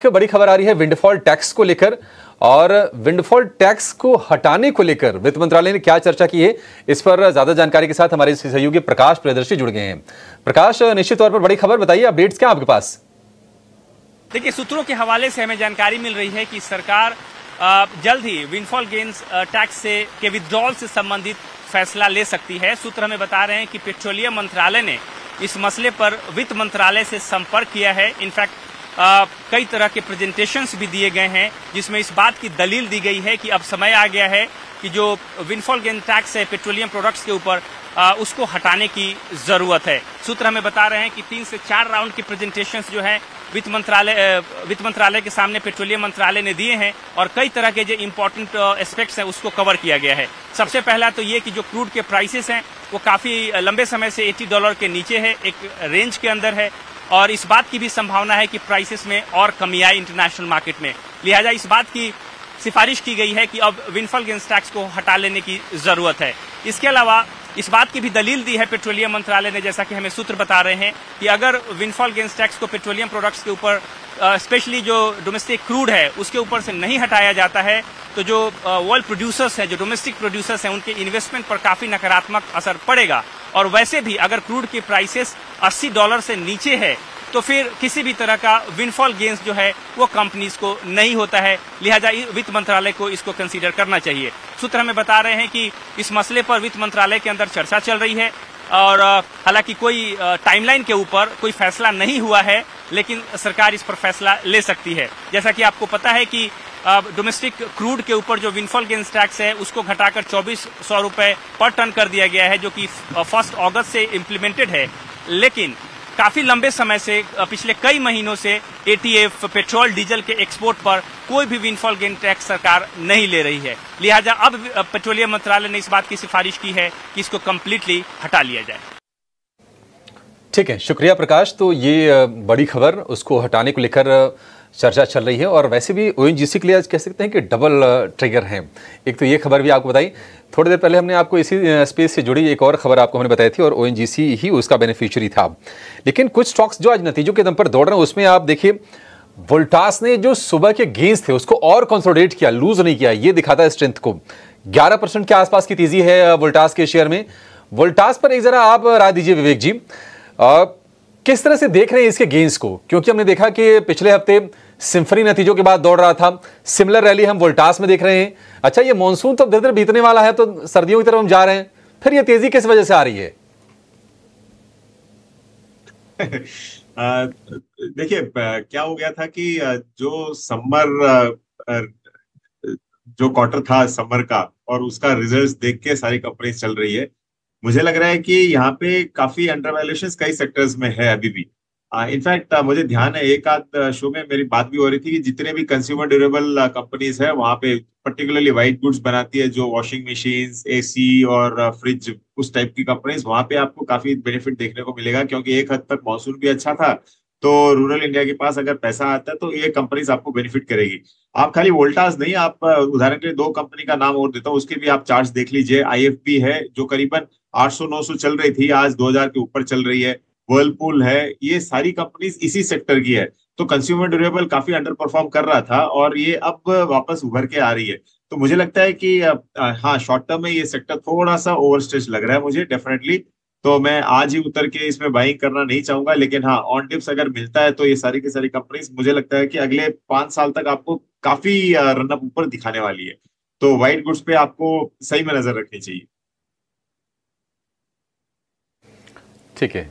बड़ी खबर आ रही है विंडफॉल टैक्स को लेकर। और विंडफॉल टैक्स को हटाने को लेकर वित्त मंत्रालय ने क्या चर्चा की है, इस पर ज्यादा जानकारी के साथ हमारे सहयोगी प्रकाश प्रियदर्शी जुड़ गए हैं। प्रकाश, निश्चित तौर पर बड़ी खबर, बताइए अपडेट्स क्या आपके पास? देखिए, सूत्रों के हवाले से हमें जानकारी मिल रही है कि सरकार जल्द ही विंडफॉल गेन्स टैक्स से के विथड्रॉल से संबंधित फैसला ले सकती है। सूत्र हमें बता रहे हैं कि पेट्रोलियम मंत्रालय ने इस मसले पर वित्त मंत्रालय से संपर्क किया है। इनफैक्ट कई तरह के प्रेजेंटेशंस भी दिए गए हैं जिसमें इस बात की दलील दी गई है कि अब समय आ गया है कि जो विंडफॉल गेन टैक्स है पेट्रोलियम प्रोडक्ट्स के ऊपर उसको हटाने की जरूरत है। सूत्र हमें बता रहे हैं कि 3 से 4 राउंड की प्रेजेंटेशंस जो है वित्त मंत्रालय के सामने पेट्रोलियम मंत्रालय ने दिए हैं और कई तरह के जो इम्पोर्टेंट एस्पेक्ट्स हैं उसको कवर किया गया है। सबसे पहला तो ये कि जो क्रूड के प्राइसेस हैं वो काफी लंबे समय से $80 के नीचे है, एक रेंज के अंदर है और इस बात की भी संभावना है कि प्राइसेस में और कमी आए इंटरनेशनल मार्केट में। लिहाजा इस बात की सिफारिश की गई है कि अब विंडफॉल गेन्स टैक्स को हटा लेने की जरूरत है। इसके अलावा इस बात की भी दलील दी है पेट्रोलियम मंत्रालय ने, जैसा कि हमें सूत्र बता रहे हैं कि अगर विंडफॉल गेन्स टैक्स को पेट्रोलियम प्रोडक्ट्स के ऊपर स्पेशली जो डोमेस्टिक क्रूड है उसके ऊपर से नहीं हटाया जाता है तो जो वर्ल्ड प्रोड्यूसर्स हैं, जो डोमेस्टिक प्रोड्यूसर्स हैं, उनके इन्वेस्टमेंट पर काफी नकारात्मक असर पड़ेगा। और वैसे भी अगर क्रूड की प्राइसेस $80 से नीचे है तो फिर किसी भी तरह का विंडफॉल गेन्स जो है वो कंपनीज को नहीं होता है। लिहाजा वित्त मंत्रालय को इसको कंसीडर करना चाहिए। सूत्र हमें बता रहे हैं कि इस मसले पर वित्त मंत्रालय के अंदर चर्चा चल रही है और हालांकि कोई टाइमलाइन के ऊपर कोई फैसला नहीं हुआ है, लेकिन सरकार इस पर फैसला ले सकती है। जैसा कि आपको पता है कि डोमेस्टिक क्रूड के ऊपर जो विंडफॉल गेन्स टैक्स है उसको घटाकर 2400 रुपए पर टन कर दिया गया है, जो कि 1 अगस्त से इम्प्लीमेंटेड है। लेकिन काफी लंबे समय से पिछले कई महीनों से एटीएफ पेट्रोल डीजल के एक्सपोर्ट पर कोई भी विंडफॉल गेन टैक्स सरकार नहीं ले रही है। लिहाजा अब पेट्रोलियम मंत्रालय ने इस बात की सिफारिश की है कि इसको कंप्लीटली हटा लिया जाए। ठीक है, शुक्रिया प्रकाश। तो ये बड़ी खबर, उसको हटाने को लेकर चर्चा चल रही है और वैसे भी ओएनजीसी के लिए आज कह सकते हैं कि डबल ट्रिगर है। एक तो ये खबर भी आपको बताई, थोड़ी देर पहले हमने आपको इसी स्पेस से जुड़ी एक और खबर आपको हमने बताई थी और ओएनजीसी ही उसका बेनिफिशियरी था। लेकिन कुछ स्टॉक्स जो आज नतीजों के दम पर दौड़ रहे हैं उसमें आप देखिए वोल्टास ने जो सुबह के गेंस थे उसको और कंसोलिडेट किया, लूज नहीं किया। ये दिखाता है स्ट्रेंथ को। 11% के आसपास की तेजी है वोल्टास के शेयर में। वोल्टास पर एक जरा आप राय दीजिए विवेक जी, किस तरह से देख रहे हैं इसके गेंस को? क्योंकि हमने देखा कि पिछले हफ्ते सिम्फनी नतीजों के बाद दौड़ रहा था, सिमिलर रैली हम वोल्टास में देख रहे हैं। अच्छा, ये मॉनसून तो धीरे धीरे बीतने वाला है तो सर्दियों की तरफ हम जा रहे हैं, फिर ये तेजी किस वजह से आ रही है? देखिए, क्या हो गया था कि जो समर जो क्वार्टर था समर का और उसका रिजल्ट्स देख के सारी कंपनी चल रही है। मुझे लग रहा है कि यहाँ पे काफी अंडरवैल्यूएशन कई सेक्टर्स में है अभी भी। इनफैक्ट मुझे ध्यान है एक आध शो में मेरी बात भी हो रही थी कि जितने भी कंज्यूमर ड्यूरेबल कंपनीज है वहां पे पर्टिकुलरली व्हाइट गुड्स बनाती है, जो वॉशिंग मशीन्स, एसी और फ्रिज, उस टाइप की कंपनीज, वहां पे आपको काफी बेनिफिट देखने को मिलेगा क्योंकि एक हद तक मॉनसून भी अच्छा था। तो रूरल इंडिया के पास अगर पैसा आता है तो ये कंपनीज आपको बेनिफिट करेगी। आप खाली वोल्टास नहीं, आप उदाहरण के लिए 2 कंपनी का नाम और देता हूँ, उसके भी आप चार्ट्स देख लीजिए। आईएफबी है जो करीबन 800-900 चल रही थी, आज 2000 के ऊपर चल रही है। वर्लपूल है, ये सारी कंपनीज इसी सेक्टर की है। तो कंज्यूमर ड्यूरेबल काफी अंडर परफॉर्म कर रहा था और ये अब वापस उभर के आ रही है। तो मुझे लगता है कि हाँ, शॉर्ट टर्म में ये सेक्टर थोड़ा सा ओवरस्ट्रेच लग रहा है मुझे डेफिनेटली। तो मैं आज ही उतर के इसमें बाइंग करना नहीं चाहूंगा, लेकिन हाँ, ऑन डिप्स अगर मिलता है तो ये सारी की सारी कंपनीज मुझे लगता है कि अगले 5 साल तक आपको काफी रनअप ऊपर दिखाने वाली है। तो व्हाइट गुड्स पे आपको सही में नजर रखनी चाहिए। ठीक है।